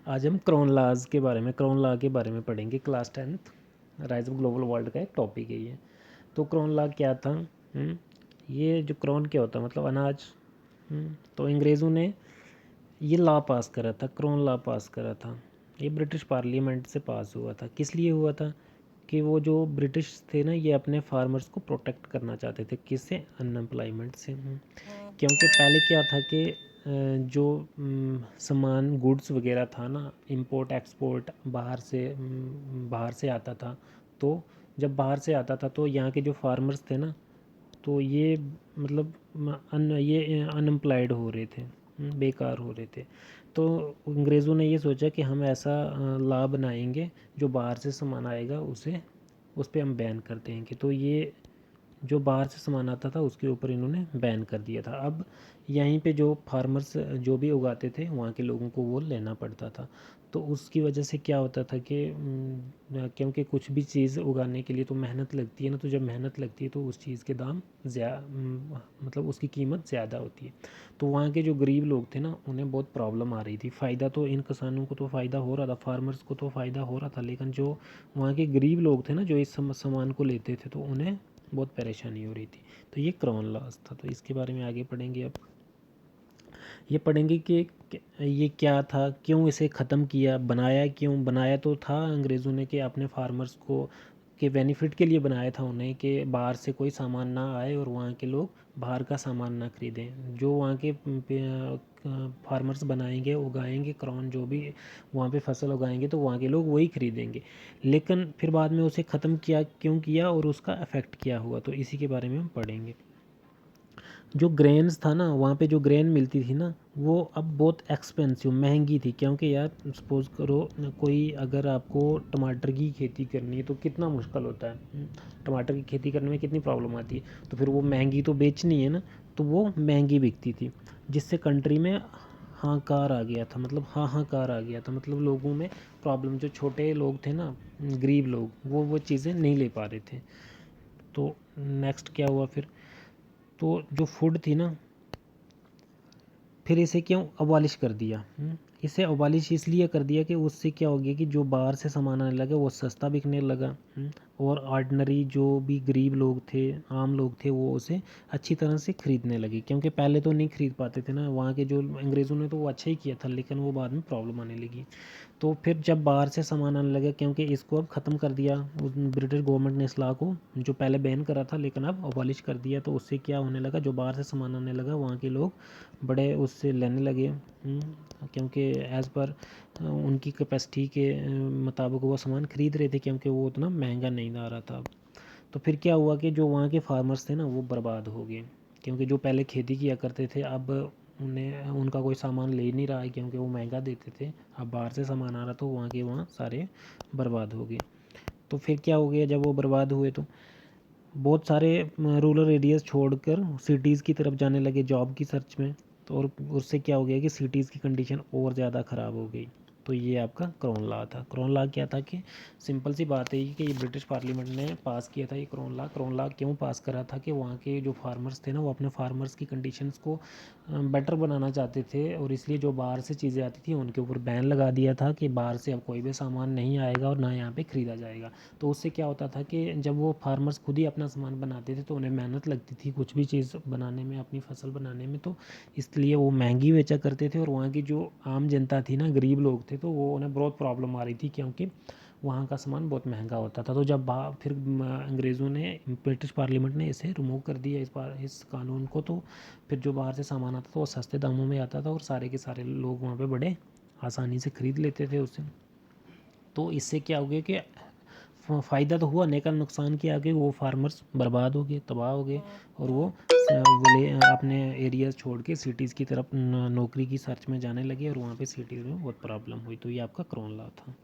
आज हम crown law के बारे में पढ़ेंगे। Class 10th rise of global world का एक टॉपिक है ये। तो क्रोन लॉ क्या था? ये जो क्रोन क्या होता है मतलब अनाज। तो अंग्रेज़ों ने ये लॉ पास करा था, क्रोन लॉ पास करा था। ये ब्रिटिश पार्लियामेंट से पास हुआ था। किस लिए हुआ था? कि वो जो ब्रिटिश थे ना, ये अपने फार्मर्स को प्रोटेक्ट करना चाहते थे। किससे? अनएम्प्लॉयमेंट से। क्योंकि पहले क्या था कि जो सामान गुड्स वगैरह था ना, इंपोर्ट एक्सपोर्ट बाहर से आता था। तो जब बाहर से आता था तो यहाँ के जो फार्मर्स थे ना, तो ये मतलब ये अनएम्प्लॉयड हो रहे थे, बेकार हो रहे थे। तो अंग्रेज़ों ने ये सोचा कि हम ऐसा लॉ बनाएंगे जो बाहर से सामान आएगा उस पर हम बैन कर देंगे। तो ये जो बाहर से सामान आता था उसके ऊपर इन्होंने बैन कर दिया था। अब यहीं पे जो फार्मर्स जो भी उगाते थे वहाँ के लोगों को वो लेना पड़ता था। तो उसकी वजह से क्या होता था कि क्योंकि कुछ भी चीज़ उगाने के लिए तो मेहनत लगती है ना, तो जब मेहनत लगती है तो उस चीज़ के दाम मतलब उसकी कीमत ज़्यादा होती है। तो वहाँ के जो गरीब लोग थे ना, उन्हें बहुत प्रॉब्लम आ रही थी। फ़ायदा तो इन किसानों को तो फ़ायदा हो रहा था, फार्मर्स को तो फ़ायदा हो रहा था, लेकिन जो वहाँ के गरीब लोग थे ना, जो इस सामान को लेते थे, तो उन्हें बहुत परेशानी हो रही थी। तो ये क्रोन लॉज था। तो इसके बारे में आगे पढ़ेंगे। अब ये पढ़ेंगे कि ये क्या था, क्यों इसे ख़त्म किया, बनाया क्यों। बनाया तो था अंग्रेज़ों ने कि अपने फार्मर्स को के बेनिफिट के लिए बनाया था उन्हें, कि बाहर से कोई सामान ना आए और वहाँ के लोग बाहर का सामान ना खरीदें। जो वहाँ के फार्मर्स बनाएंगे, उगाएंगे क्रोन, जो भी वहाँ पे फसल उगाएंगे तो वहाँ के लोग वही खरीदेंगे। लेकिन फिर बाद में उसे ख़त्म किया, क्यों किया और उसका इफ़ेक्ट क्या हुआ, तो इसी के बारे में हम पढ़ेंगे। जो ग्रेन्स था ना, वहाँ पे जो ग्रेन मिलती थी ना, वो अब बहुत एक्सपेंसिव, महंगी थी। क्योंकि यार सपोज़ करो कोई, अगर आपको टमाटर की खेती करनी है तो कितना मुश्किल होता है। टमाटर की खेती करने में कितनी प्रॉब्लम आती है। तो फिर वो महंगी तो बेचनी है ना, तो वो महंगी बिकती थी, जिससे कंट्री में हाहाकार आ गया था। मतलब हाहाकार आ गया था, मतलब लोगों में प्रॉब्लम। जो छोटे लोग थे ना, गरीब लोग, वो चीज़ें नहीं ले पा रहे थे। तो नेक्स्ट क्या हुआ फिर? तो जो फूड थी ना, फिर इसे क्यों अबॉलिश कर दिया? इसे अबॉलिश इसलिए कर दिया कि उससे क्या हो गया कि जो बाहर से सामान आने लगा वो सस्ता बिकने लगा। और ऑर्डिनरी जो भी गरीब लोग थे, आम लोग थे, वो उसे अच्छी तरह से ख़रीदने लगे। क्योंकि पहले तो नहीं ख़रीद पाते थे ना, वहाँ के जो अंग्रेज़ों ने तो वो अच्छा ही किया था, लेकिन वो बाद में प्रॉब्लम आने लगी। तो फिर जब बाहर से सामान आने लगा, क्योंकि इसको अब ख़त्म कर दिया ब्रिटिश गवर्नमेंट ने इस लॉ को, जो पहले बैन करा था लेकिन अब अबॉलिश कर दिया। तो उससे क्या होने लगा, जो बाहर से सामान आने लगा वहाँ के लोग बड़े उससे लेने लगे। क्योंकि एज़ पर उनकी कैपेसिटी के मुताबिक वो सामान ख़रीद रहे थे, क्योंकि वो उतना महंगा नहीं आ रहा था। तो फिर क्या हुआ कि जो वहाँ के फार्मर्स थे ना, वो बर्बाद हो गए। क्योंकि जो पहले खेती किया करते थे, अब उन्हें उनका कोई सामान ले नहीं रहा है, क्योंकि वो महंगा देते थे। अब बाहर से सामान आ रहा, तो वहाँ के वहाँ सारे बर्बाद हो गए। तो फिर क्या हो गया, जब वो बर्बाद हुए तो बहुत सारे रूरल एरियाज़ छोड़कर सिटीज़ की तरफ जाने लगे जॉब की सर्च में। तो और उससे क्या हो गया कि सिटीज़ की कंडीशन और ज़्यादा ख़राब हो गई। तो ये आपका क्रोन लॉ था। क्रोन लॉ क्या था कि सिंपल सी बात है कि ये ब्रिटिश पार्लियामेंट ने पास किया था ये क्रोन लॉ। क्रोन लॉ क्यों पास करा था कि वहाँ के जो फार्मर्स थे ना, वो अपने फार्मर्स की कंडीशंस को बेटर बनाना चाहते थे, और इसलिए जो बाहर से चीज़ें आती थी उनके ऊपर बैन लगा दिया था कि बाहर से अब कोई भी सामान नहीं आएगा और ना यहाँ पे ख़रीदा जाएगा। तो उससे क्या होता था कि जब वो फार्मर्स खुद ही अपना सामान बनाते थे तो उन्हें मेहनत लगती थी कुछ भी चीज़ बनाने में, अपनी फसल बनाने में, तो इसलिए वो महंगी बेचा करते थे। और वहाँ की जो आम जनता थी ना, गरीब लोग थे, तो वो उन्हें बहुत प्रॉब्लम आ रही थी, क्योंकि वहाँ का सामान बहुत महंगा होता था। तो जब फिर अंग्रेज़ों ने, ब्रिटिश पार्लियामेंट ने इसे रिमूव कर दिया इस कानून को, तो फिर जो बाहर से सामान आता था वो सस्ते दामों में आता था और सारे के सारे लोग वहाँ पे बड़े आसानी से ख़रीद लेते थे उसे। तो इससे क्या हो गया कि फ़ायदा तो हुआ, लेकिन नुकसान क्या आ गया, वो फार्मर्स बर्बाद हो गए, तबाह हो गए, और वो अपने एरियाज़ छोड़ के सिटीज़ की तरफ नौकरी की सर्च में जाने लगे, और वहाँ पे सिटीज़ में बहुत प्रॉब्लम हुई। तो ये आपका क्रोन लॉ था।